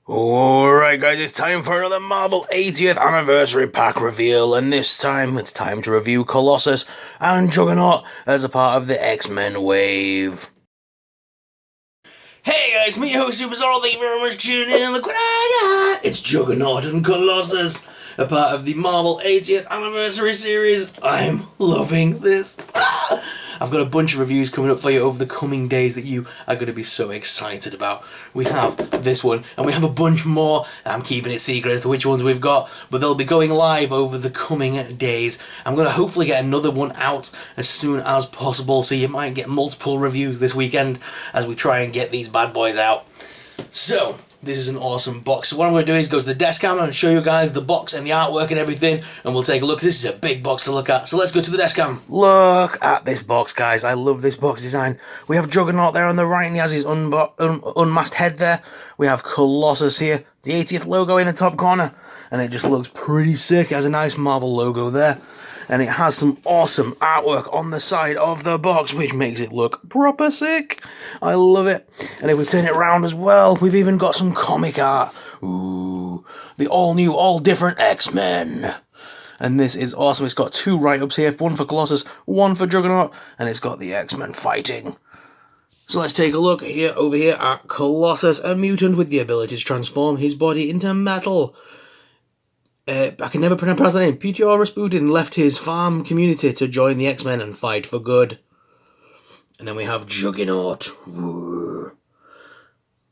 Alright guys, it's time for another Marvel 80th anniversary pack reveal, and this time it's time to review Colossus and Juggernaut as a part of the X-Men wave. Hey guys, me your host Super Zorro, thank you very much for tuning in. Look what I got! It's Juggernaut and Colossus, a part of the Marvel 80th anniversary series. I'm loving this. I've got a bunch of reviews coming up for you over the coming days that you are going to be so excited about. We have this one, and we have a bunch more. I'm keeping it secret as to which ones we've got, but they'll be going live over the coming days. I'm going to hopefully get another one out as soon as possible, so you might get multiple reviews this weekend as we try and get these bad boys out. So, this is an awesome box. So what I'm going to do is go to the desk cam and show you guys the box and the artwork and everything, and we'll take a look. This is a big box to look at, so let's go to the desk cam. Look at this box, guys. I love this box design. We have Juggernaut there on the right, and he has his unmasked head there. We have Colossus here, the 80th logo in the top corner, and it just looks pretty sick. It has a nice Marvel logo there, and it has some awesome artwork on the side of the box, which makes it look proper sick. I love it. And if we turn it around as well, we've even got some comic art. Ooh, the all-new, all-different X-Men. And this is awesome. It's got two write-ups here, one for Colossus, one for Juggernaut, and it's got the X-Men fighting. So let's take a look over here at Colossus, a mutant with the ability to transform his body into metal. I can never pronounce that name. Peter Rasputin left his farm community to join the X-Men and fight for good. And then we have Juggernaut.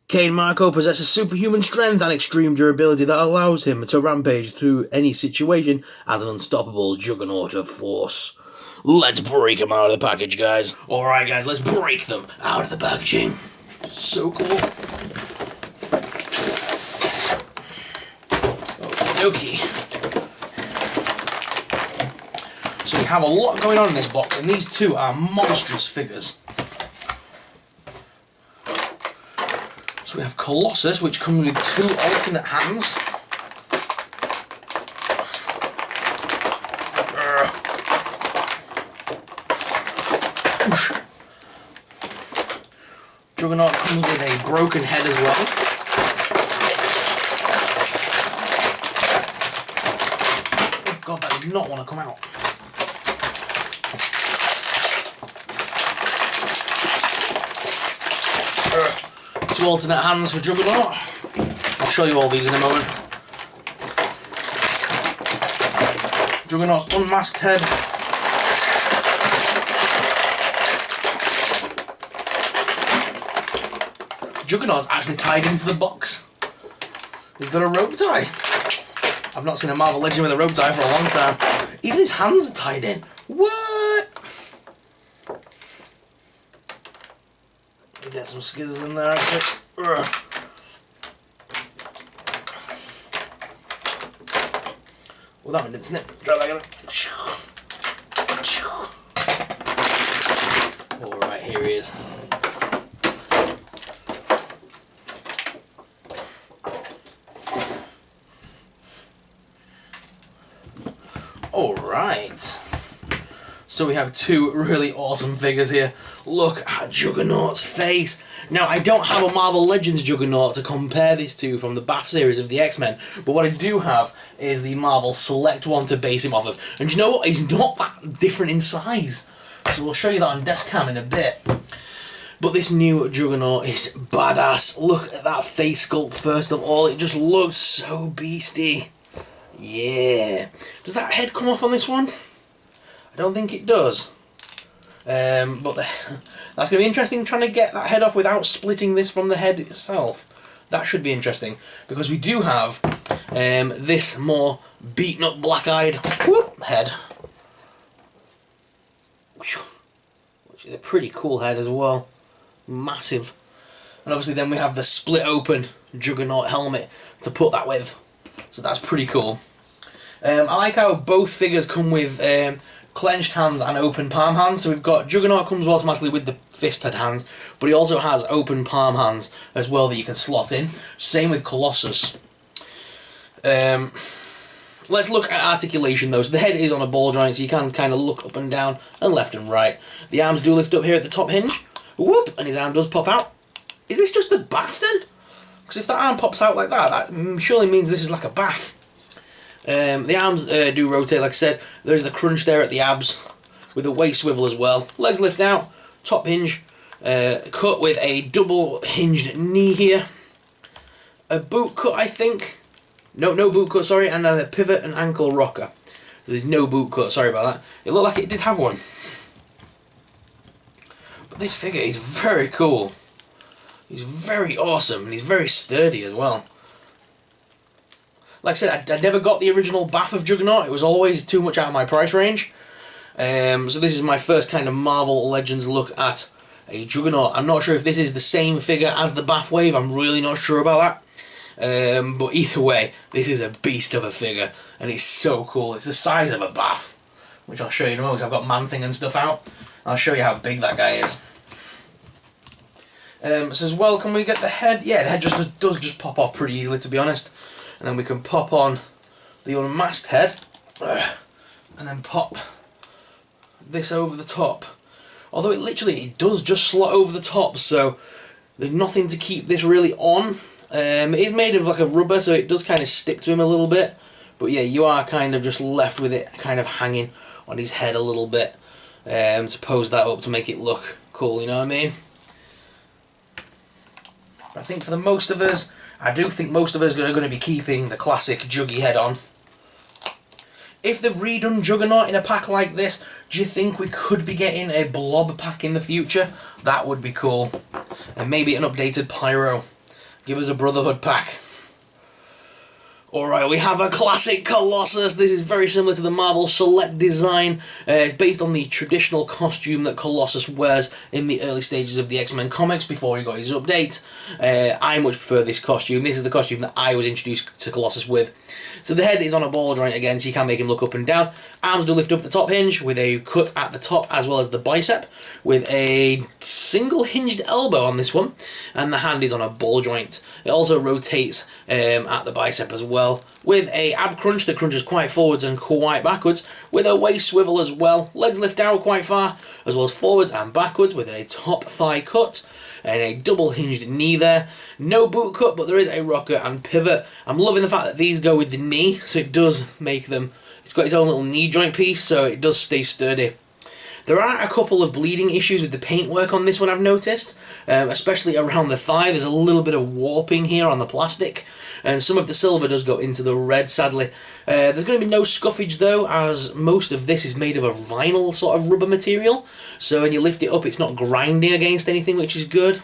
Kane Marco possesses superhuman strength and extreme durability that allows him to rampage through any situation as an unstoppable Juggernaut of force. Let's break them out of the package, guys. Alright, guys, let's break them out of the packaging. So cool. Okay. So we have a lot going on in this box, and these two are monstrous figures. So we have Colossus, which comes with two alternate hands. Juggernaut comes with a broken head as well. God, that did not want to come out. Two alternate hands for Juggernaut. I'll show you all these in a moment. Juggernaut's unmasked head. Juggernaut's actually tied into the box. He's got a rope tie. I've not seen a Marvel Legend with a rope tie for a long time. Even his hands are tied in. What? Get some skizzles in there, actually. Well, that one didn't snip. Try that again. Alright, here he is. Alright, so we have two really awesome figures here. Look at Juggernaut's face. Now, I don't have a Marvel Legends Juggernaut to compare this to from the BAF series of the X-Men, but what I do have is the Marvel Select one to base him off of. And you know what? He's not that different in size. So we'll show you that on desk cam in a bit. But this new Juggernaut is badass. Look at that face sculpt first of all. It just looks so beastie. Yeah. Does that head come off on this one? I don't think it does. But that's going to be interesting, trying to get that head off without splitting this from the head itself. That should be interesting, because we do have this more beaten up black-eyed head. Which is a pretty cool head as well. Massive. And obviously then we have the split open Juggernaut helmet to put that with. So that's pretty cool. I like how both figures come with clenched hands and open palm hands. So we've got Juggernaut comes automatically with the fisted hands, but he also has open palm hands as well that you can slot in. Same with Colossus. Let's look at articulation though. So the head is on a ball joint, so you can kind of look up and down and left and right. The arms do lift up here at the top hinge. Whoop! And his arm does pop out. Is this just the bath then? Because if that arm pops out like that, that surely means this is like a bath. The arms do rotate, like I said. There's the crunch there at the abs, with a waist swivel as well. Legs lift out, top hinge, cut with a double hinged knee here. A boot cut, I think. No boot cut, sorry, and a pivot and ankle rocker. There's no boot cut, sorry about that. It looked like it did have one. But this figure is very cool. He's very awesome, and he's very sturdy as well. Like I said, I never got the original bath of Juggernaut. It was always too much out of my price range. So this is my first kind of Marvel Legends look at a Juggernaut. I'm not sure if this is the same figure as the Bathwave. I'm really not sure about that. But either way, this is a beast of a figure, and it's so cool. It's the size of a bath, which I'll show you in a moment because I've got Man-Thing and stuff out. I'll show you how big that guy is. So as well, can we get the head? Yeah, the head does just pop off pretty easily, to be honest. And then we can pop on the unmasked head, and then pop this over the top. Although it does just slot over the top, so there's nothing to keep this really on. It is made of like a rubber, so it does kind of stick to him a little bit. But yeah, you are kind of just left with it kind of hanging on his head a little bit to pose that up to make it look cool, you know what I mean? But I think for the most of us, I do think most of us are going to be keeping the classic Juggy head on. If they've redone Juggernaut in a pack like this, do you think we could be getting a blob pack in the future? That would be cool. And maybe an updated Pyro. Give us a Brotherhood pack. Alright, we have a classic Colossus. This is very similar to the Marvel Select design. It's based on the traditional costume that Colossus wears in the early stages of the X-Men comics before he got his update. I much prefer this costume. This is the costume that I was introduced to Colossus with. So the head is on a ball joint again, so you can make him look up and down. Arms do lift up the top hinge with a cut at the top as well as the bicep, with a single hinged elbow on this one, and the hand is on a ball joint. It also rotates at the bicep as well, with a ab crunch that crunches quite forwards and quite backwards, with a waist swivel as well. Legs lift out quite far, as well as forwards and backwards, with a top thigh cut and a double hinged knee there. No boot cut, but there is a rocker and pivot. I'm loving the fact that these go with the knee, so it does make them, it's got its own little knee joint piece, so it does stay sturdy. There are a couple of bleeding issues with the paintwork on this one, I've noticed, especially around the thigh. There's a little bit of warping here on the plastic, and some of the silver does go into the red, sadly. There's going to be no scuffage though, as most of this is made of a vinyl sort of rubber material, so when you lift it up it's not grinding against anything, which is good.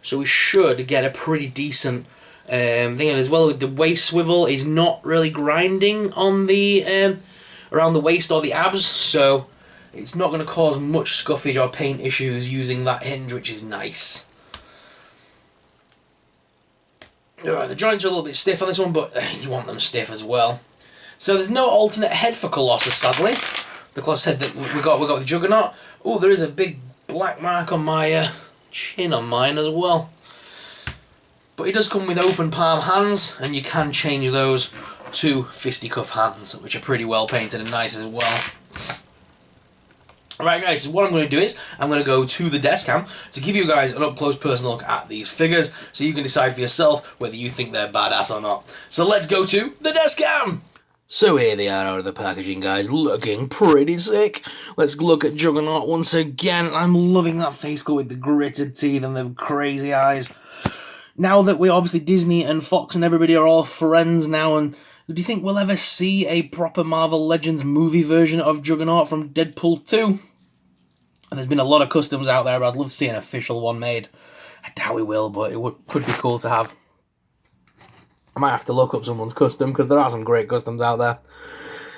So we should get a pretty decent thing, and as well with the waist swivel is not really grinding on the around the waist or the abs, so it's not going to cause much scuffage or paint issues using that hinge, which is nice. The joints are a little bit stiff on this one, but you want them stiff as well. So there's no alternate head for Colossus, sadly. The Colossus head that we got with the Juggernaut. Oh, there is a big black mark on my chin on mine as well. But it does come with open palm hands, and you can change those to fisticuff hands, which are pretty well painted and nice as well. Alright guys, so what I'm going to do is, I'm going to go to the desk cam to give you guys an up-close personal look at these figures, so you can decide for yourself whether you think they're badass or not. So let's go to the desk cam! So here they are out of the packaging, guys, looking pretty sick. Let's look at Juggernaut once again. I'm loving that face cut with the gritted teeth and the crazy eyes. Now that we're obviously Disney and Fox and everybody are all friends now, and do you think we'll ever see a proper Marvel Legends movie version of Juggernaut from Deadpool 2? And there's been a lot of customs out there, but I'd love to see an official one made. I doubt we will, but it could be cool to have. I might have to look up someone's custom, because there are some great customs out there.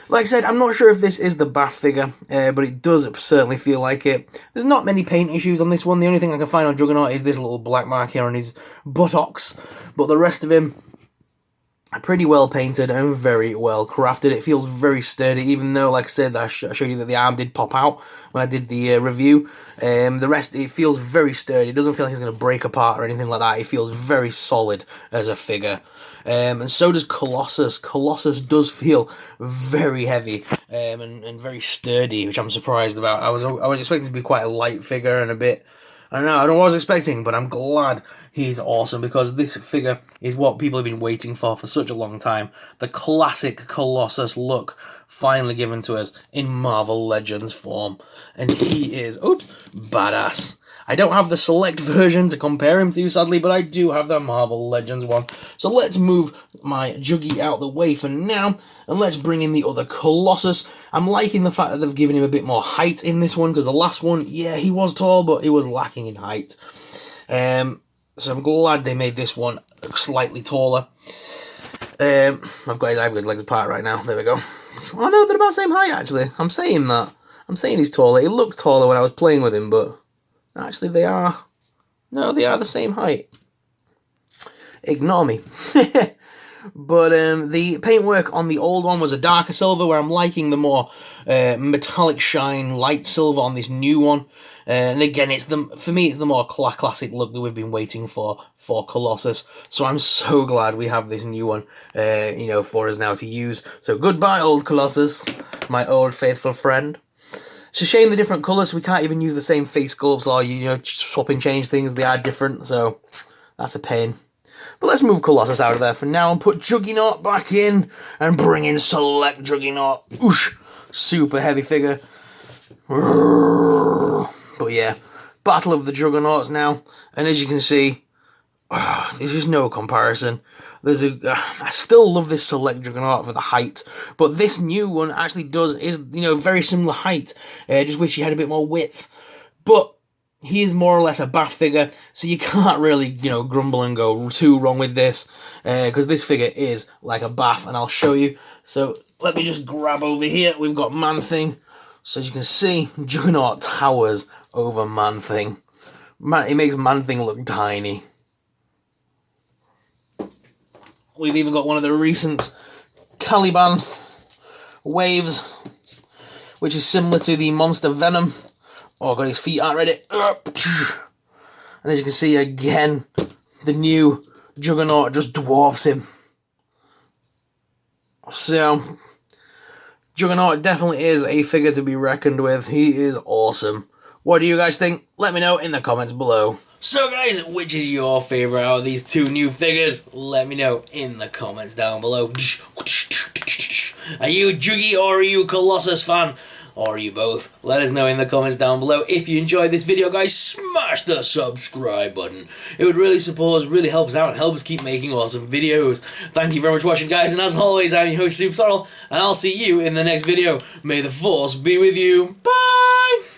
Like I said, I'm not sure if this is the Bath figure, but it does certainly feel like it. There's not many paint issues on this one. The only thing I can find on Juggernaut is this little black mark here on his buttocks. But the rest of him are pretty well painted and very well crafted. It feels very sturdy, even though, like I said, I showed you that the arm did pop out when I did the review. The rest, it feels very sturdy. It doesn't feel like it's going to break apart or anything like that. It feels very solid as a figure. And so does Colossus. Colossus does feel very heavy and very sturdy, which I'm surprised about. I was expecting it to be quite a light figure and a bit I know, I don't know what I was expecting, but I'm glad he's awesome, because this figure is what people have been waiting for such a long time. The classic Colossus look finally given to us in Marvel Legends form. And he is, oops, badass. I don't have the select version to compare him to, sadly, but I do have the Marvel Legends one. So let's move my Juggy out the way for now, and let's bring in the other Colossus. I'm liking the fact that they've given him a bit more height in this one, because the last one, yeah, he was tall, but he was lacking in height. So I'm glad they made this one slightly taller. I've got his legs apart right now. There we go. Oh no, they're about the same height, actually. I'm saying that. I'm saying he's taller. He looked taller when I was playing with him, but actually they are. No, they are the same height. Ignore me. But the paintwork on the old one was a darker silver, where I'm liking the more metallic shine, light silver on this new one. And again, for me, it's the more classic look that we've been waiting for Colossus. So I'm so glad we have this new one, for us now to use. So goodbye, old Colossus, my old faithful friend. It's a shame the different colours. We can't even use the same face sculpts, or swap and change things. They are different, so that's a pain. But let's move Colossus out of there for now and put Juggernaut back in and bring in Select Juggernaut. Oosh, super heavy figure. But yeah, Battle of the Juggernauts now, and as you can see, there's just no comparison. I still love this Select Juggernaut for the height, but this new one actually is very similar height. Just wish he had a bit more width, but he is more or less a bath figure, so you can't really grumble and go too wrong with this, because this figure is like a bath, and I'll show you. So let me just grab over here. We've got Man-Thing. So as you can see, Juggernaut towers over Man-Thing. It makes Man-Thing look tiny. We've even got one of the recent Caliban waves, which is similar to the Monster Venom. Oh, got his feet aren't ready. And as you can see, again, the new Juggernaut just dwarfs him. So Juggernaut definitely is a figure to be reckoned with. He is awesome. What do you guys think? Let me know in the comments below. So guys, which is your favourite out of these two new figures? Let me know in the comments down below. Are you a Juggy or are you a Colossus fan? Or are you both? Let us know in the comments down below. If you enjoyed this video, guys, smash the subscribe button. It would really support us, really help us out, and help us keep making awesome videos. Thank you very much for watching, guys, and as always, I'm your host, Soup Sorrel, and I'll see you in the next video. May the Force be with you. Bye!